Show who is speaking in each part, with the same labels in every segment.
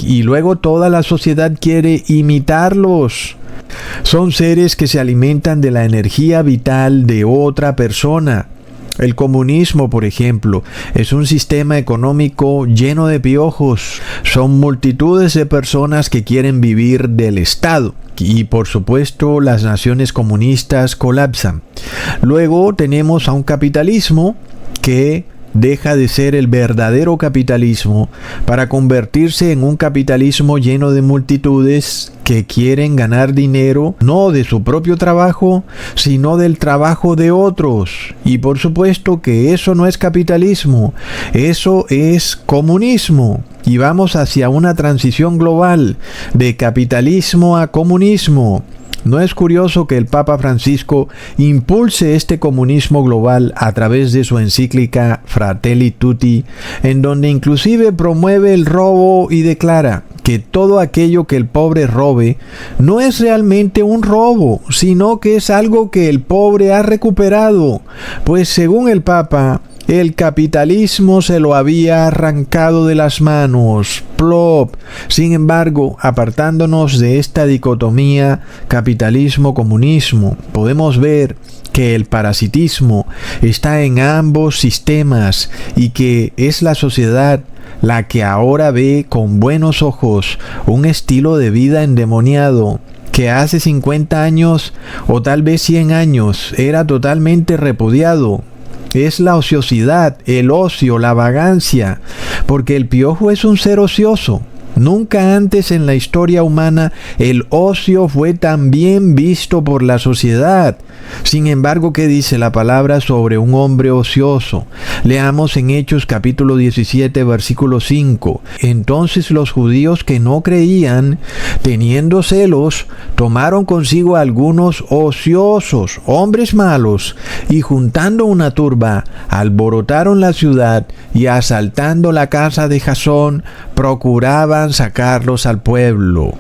Speaker 1: y luego toda la sociedad quiere imitarlos. Son seres que se alimentan de la energía vital de otra persona. El comunismo, por ejemplo, es un sistema económico lleno de piojos. Son multitudes de personas que quieren vivir del Estado. Y por supuesto, las naciones comunistas colapsan. Luego tenemos a un capitalismo que deja de ser el verdadero capitalismo para convertirse en un capitalismo lleno de multitudes que quieren ganar dinero no de su propio trabajo, sino del trabajo de otros. Y por supuesto que eso no es capitalismo, eso es comunismo. Y vamos hacia una transición global de capitalismo a comunismo. ¿No es curioso que el Papa Francisco impulse este comunismo global a través de su encíclica Fratelli Tutti, en donde inclusive promueve el robo y declara que todo aquello que el pobre robe no es realmente un robo, sino que es algo que el pobre ha recuperado? Pues según el Papa, el capitalismo se lo había arrancado de las manos. Plop. Sin embargo, apartándonos de esta dicotomía capitalismo-comunismo, podemos ver que el parasitismo está en ambos sistemas y que es la sociedad la que ahora ve con buenos ojos un estilo de vida endemoniado que hace 50 años o tal vez 100 años era totalmente repudiado. Es la ociosidad, el ocio, la vagancia, porque el piojo es un ser ocioso. Nunca antes en la historia humana el ocio fue tan bien visto por la sociedad. Sin embargo, ¿qué dice la palabra sobre un hombre ocioso? Leamos en Hechos capítulo 17, versículo 5. Entonces los judíos que no creían, teniendo celos, tomaron consigo a algunos ociosos, hombres malos, y juntando una turba, alborotaron la ciudad y asaltando la casa de Jasón, procuraban sacarlos al pueblo.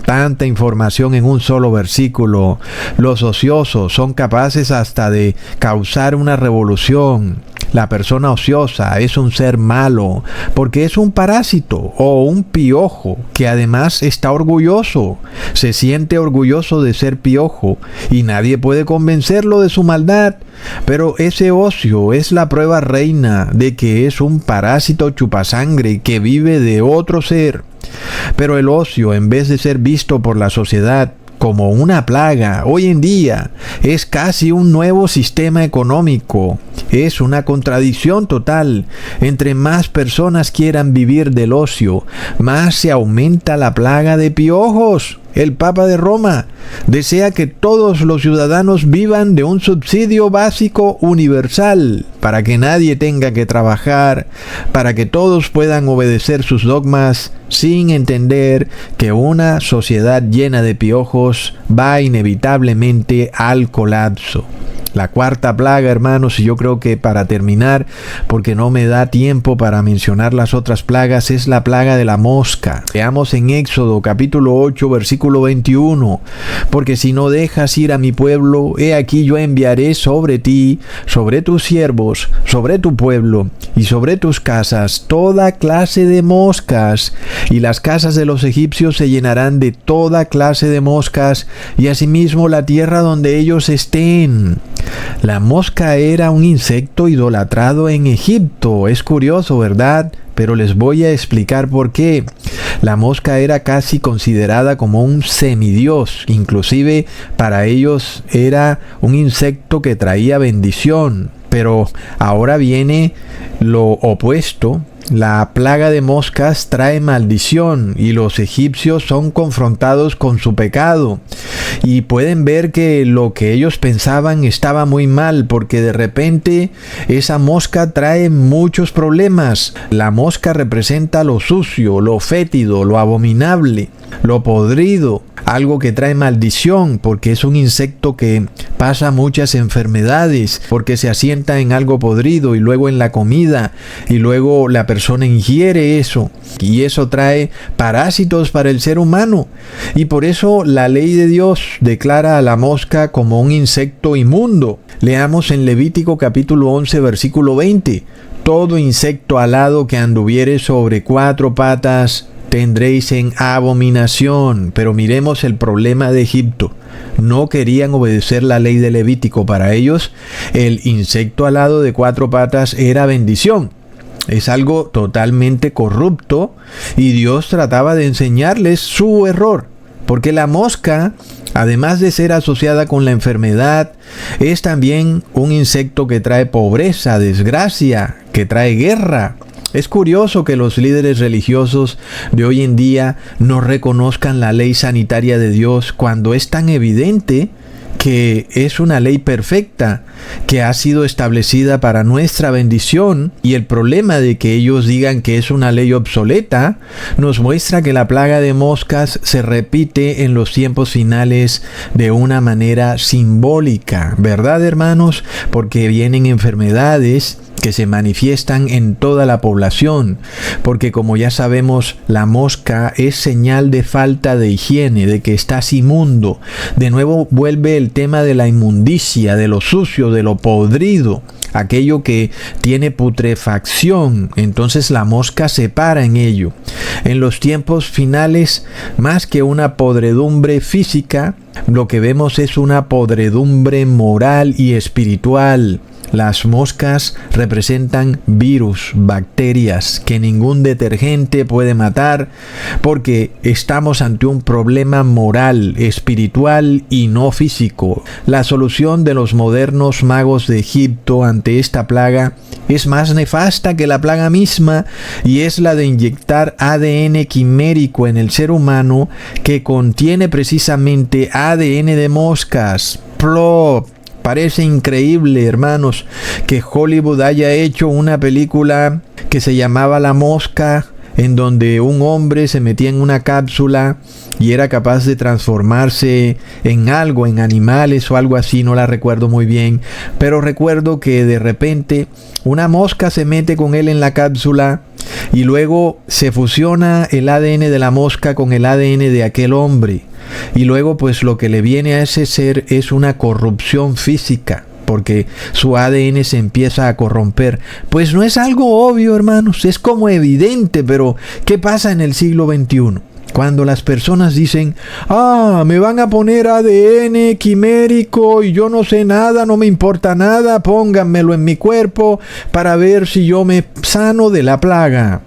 Speaker 1: Tanta información en un solo versículo. Los ociosos son capaces hasta de causar una revolución. La persona ociosa es un ser malo porque es un parásito o un piojo que además está orgulloso. Se siente orgulloso de ser piojo y nadie puede convencerlo de su maldad. Pero ese ocio es la prueba reina de que es un parásito chupasangre que vive de otro ser. Pero el ocio, en vez de ser visto por la sociedad como una plaga, hoy en día es casi un nuevo sistema económico. Es una contradicción total. Entre más personas quieran vivir del ocio, más se aumenta la plaga de piojos. El Papa de Roma desea que todos los ciudadanos vivan de un subsidio básico universal, para que nadie tenga que trabajar, para que todos puedan obedecer sus dogmas sin entender que una sociedad llena de piojos va inevitablemente al colapso. La cuarta plaga, hermanos, y yo creo que para terminar, porque no me da tiempo para mencionar las otras plagas, es la plaga de la mosca. Veamos en Éxodo capítulo 8, versículo 21. Porque si no dejas ir a mi pueblo, he aquí yo enviaré sobre ti, sobre tus siervos, sobre tu pueblo y sobre tus casas toda clase de moscas, y las casas de los egipcios se llenarán de toda clase de moscas, y asimismo la tierra donde ellos estén. La mosca era un insecto idolatrado en Egipto. Es curioso, ¿verdad? Pero les voy a explicar por qué. La mosca era casi considerada como un semidios. Inclusive para ellos era un insecto que traía bendición. Pero ahora viene lo opuesto. La plaga de moscas trae maldición y los egipcios son confrontados con su pecado. Y pueden ver que lo que ellos pensaban estaba muy mal, porque de repente esa mosca trae muchos problemas. La mosca representa lo sucio, lo fétido, lo abominable, lo podrido, algo que trae maldición, porque es un insecto que pasa muchas enfermedades, porque se asienta en algo podrido y luego en la comida, y luego la persona ingiere eso, y eso trae parásitos para el ser humano. Y por eso la ley de Dios declara a la mosca como un insecto inmundo. Leamos en Levítico capítulo 11, versículo 20. Todo insecto alado que anduviere sobre 4 patas tendréis en abominación. Pero miremos el problema de Egipto. No querían obedecer la ley de Levítico. Para ellos, el insecto alado de 4 patas era bendición. Es algo totalmente corrupto y Dios trataba de enseñarles su error. Porque la mosca, además de ser asociada con la enfermedad, es también un insecto que trae pobreza, desgracia, que trae guerra. Es curioso que los líderes religiosos de hoy en día no reconozcan la ley sanitaria de Dios cuando es tan evidente que es una ley perfecta, que ha sido establecida para nuestra bendición, y el problema de que ellos digan que es una ley obsoleta nos muestra que la plaga de moscas se repite en los tiempos finales de una manera simbólica, ¿verdad, hermanos? Porque vienen enfermedades que se manifiestan en toda la población, porque como ya sabemos, la mosca es señal de falta de higiene, de que estás inmundo. De nuevo vuelve el tema de la inmundicia, de lo sucio, de lo podrido, aquello que tiene putrefacción. Entonces la mosca se para en ello. En los tiempos finales, más que una podredumbre física, lo que vemos es una podredumbre moral y espiritual. Las moscas representan virus, bacterias que ningún detergente puede matar, porque estamos ante un problema moral, espiritual y no físico. La solución de los modernos magos de Egipto ante esta plaga es más nefasta que la plaga misma, y es la de inyectar ADN quimérico en el ser humano que contiene precisamente ADN de moscas. ¡Plop! Parece increíble, hermanos, que Hollywood haya hecho una película que se llamaba La Mosca, en donde un hombre se metía en una cápsula y era capaz de transformarse en algo, en animales o algo así, no la recuerdo muy bien, pero recuerdo que de repente una mosca se mete con él en la cápsula y luego se fusiona el ADN de la mosca con el ADN de aquel hombre. Y luego pues lo que le viene a ese ser es una corrupción física, porque su ADN se empieza a corromper. Pues no es algo obvio, hermanos, es como evidente, pero ¿qué pasa en el siglo XXI? Cuando las personas dicen, me van a poner ADN quimérico y yo no sé nada, no me importa nada, pónganmelo en mi cuerpo para ver si yo me sano de la plaga.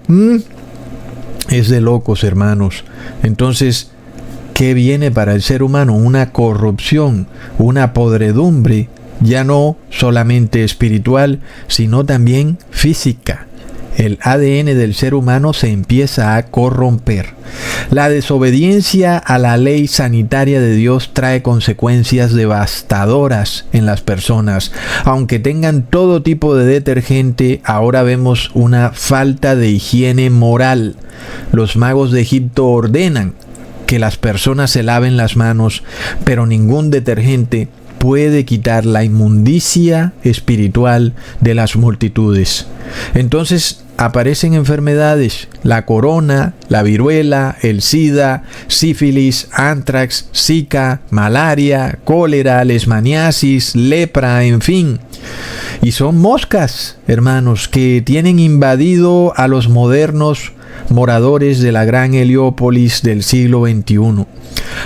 Speaker 1: Es de locos, hermanos. Entonces, ¿qué viene para el ser humano? Una corrupción, una podredumbre, ya no solamente espiritual, sino también física. El ADN del ser humano se empieza a corromper. La desobediencia a la ley sanitaria de Dios trae consecuencias devastadoras en las personas. Aunque tengan todo tipo de detergente, ahora vemos una falta de higiene moral. Los magos de Egipto ordenan que las personas se laven las manos, pero ningún detergente puede quitar la inmundicia espiritual de las multitudes. Entonces aparecen enfermedades, la corona, la viruela, el SIDA, sífilis, antrax, zika, malaria, cólera, leishmaniasis, lepra, en fin. Y son moscas, hermanos, que tienen invadido a los modernos moradores de la gran Heliópolis del siglo XXI.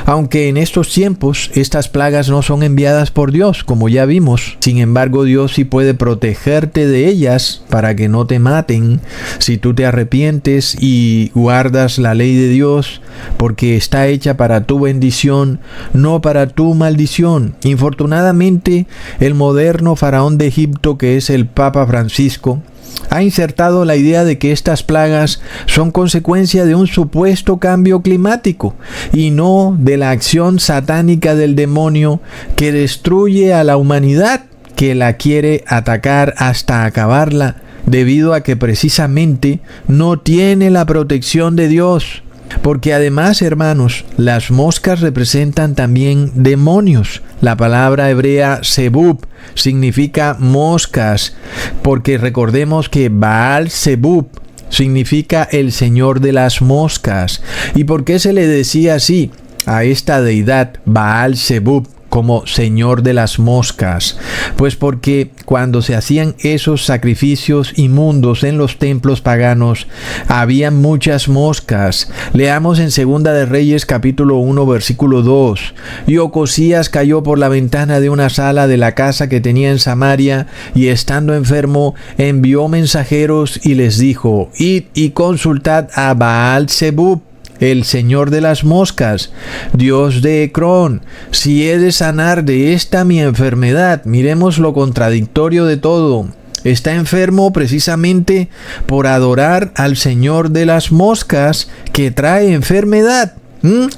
Speaker 1: Aunque en estos tiempos estas plagas no son enviadas por Dios, como ya vimos, sin embargo Dios sí puede protegerte de ellas para que no te maten si tú te arrepientes y guardas la ley de Dios, porque está hecha para tu bendición, no para tu maldición. Infortunadamente, el moderno faraón de Egipto, que es el Papa Francisco, ha insertado la idea de que estas plagas son consecuencia de un supuesto cambio climático y no de la acción satánica del demonio que destruye a la humanidad, que la quiere atacar hasta acabarla, debido a que precisamente no tiene la protección de Dios. Porque además, hermanos, las moscas representan también demonios. La palabra hebrea Zebub significa moscas, porque recordemos que Baal Zebub significa el señor de las moscas. ¿Y por qué se le decía así a esta deidad Baal Zebub, como Señor de las moscas. Pues porque cuando se hacían esos sacrificios inmundos en los templos paganos, había muchas moscas. Leamos en Segunda de Reyes capítulo 1 versículo 2. Y Ocosías cayó por la ventana de una sala de la casa que tenía en Samaria, y estando enfermo, envió mensajeros y les dijo: id y consultad a Baal-zebub, el señor de las moscas, Dios de Ecrón, si he de sanar de esta mi enfermedad. Miremos lo contradictorio de todo. Está enfermo precisamente por adorar al señor de las moscas que trae enfermedad.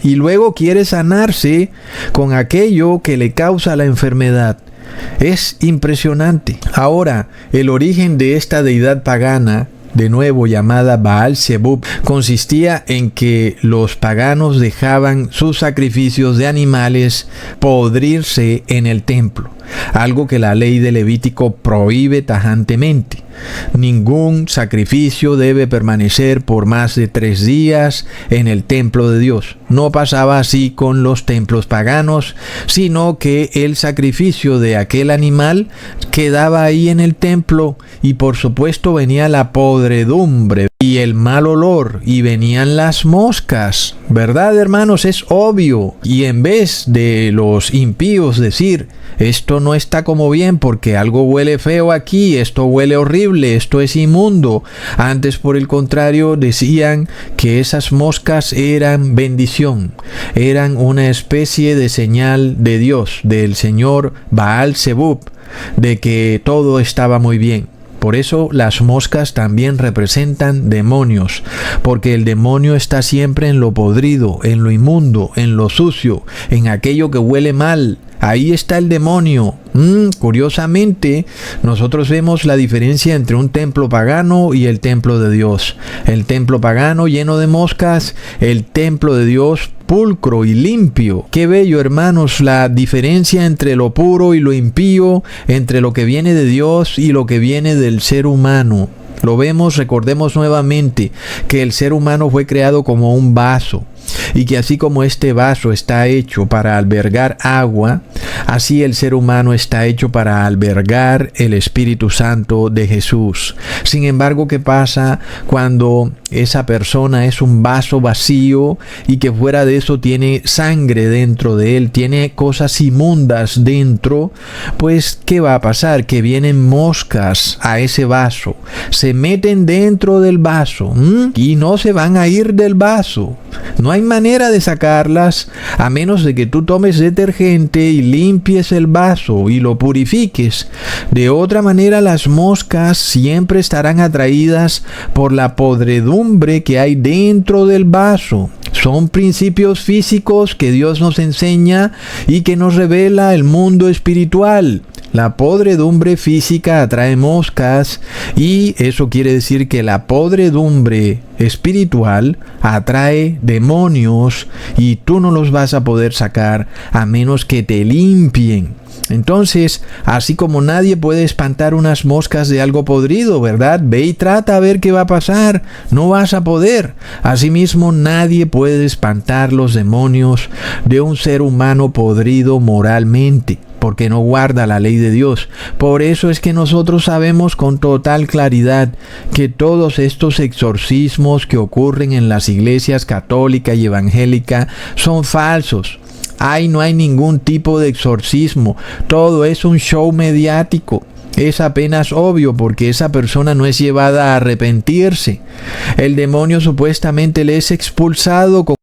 Speaker 1: Y luego quiere sanarse con aquello que le causa la enfermedad. Es impresionante. Ahora, el origen de esta deidad pagana, de nuevo llamada Baal-zebub, consistía en que los paganos dejaban sus sacrificios de animales podrirse en el templo, algo que la ley de Levítico prohíbe tajantemente. Ningún sacrificio debe permanecer por más de 3 días en el templo de Dios. No pasaba así con los templos paganos, sino que el sacrificio de aquel animal quedaba ahí en el templo, y por supuesto venía la podredumbre y el mal olor, y venían las moscas. ¿Verdad, hermanos? Es obvio. Y en vez de los impíos decir: esto no está como bien porque algo huele feo aquí, esto huele horrible, esto es inmundo, antes por el contrario decían que esas moscas eran bendición, eran una especie de señal de Dios, del señor Baal-zebub, de que todo estaba muy bien. Por eso las moscas también representan demonios, porque el demonio está siempre en lo podrido, en lo inmundo, en lo sucio, en aquello que huele mal. Ahí está el demonio. Curiosamente, nosotros vemos la diferencia entre un templo pagano y el templo de Dios. El templo pagano lleno de moscas, el templo de Dios pulcro y limpio. Qué bello, hermanos, la diferencia entre lo puro y lo impío, entre lo que viene de Dios y lo que viene del ser humano. Lo vemos, recordemos nuevamente que el ser humano fue creado como un vaso, y que así como este vaso está hecho para albergar agua, así el ser humano está hecho para albergar el Espíritu Santo de Jesús. Sin embargo, ¿qué pasa cuando esa persona es un vaso vacío y que fuera de eso tiene sangre dentro de él, tiene cosas inmundas dentro? Pues, ¿qué va a pasar? Que vienen moscas a ese vaso, se meten dentro del vaso y no se van a ir del vaso. No hay manera de sacarlas a menos de que tú tomes detergente y limpies el vaso y lo purifiques. De otra manera, las moscas siempre estarán atraídas por la podredumbre que hay dentro del vaso. Son principios físicos que Dios nos enseña y que nos revela el mundo espiritual. La podredumbre física atrae moscas, y eso quiere decir que la podredumbre espiritual atrae demonios, y tú no los vas a poder sacar a menos que te limpien. Entonces, así como nadie puede espantar unas moscas de algo podrido, ¿verdad? Ve y trata a ver qué va a pasar. No vas a poder. Asimismo, nadie puede espantar los demonios de un ser humano podrido moralmente, porque no guarda la ley de Dios. Por eso es que nosotros sabemos con total claridad que todos estos exorcismos que ocurren en las iglesias católica y evangélica son falsos. No hay ningún tipo de exorcismo. Todo es un show mediático. Es apenas obvio porque esa persona no es llevada a arrepentirse. El demonio supuestamente le es expulsado con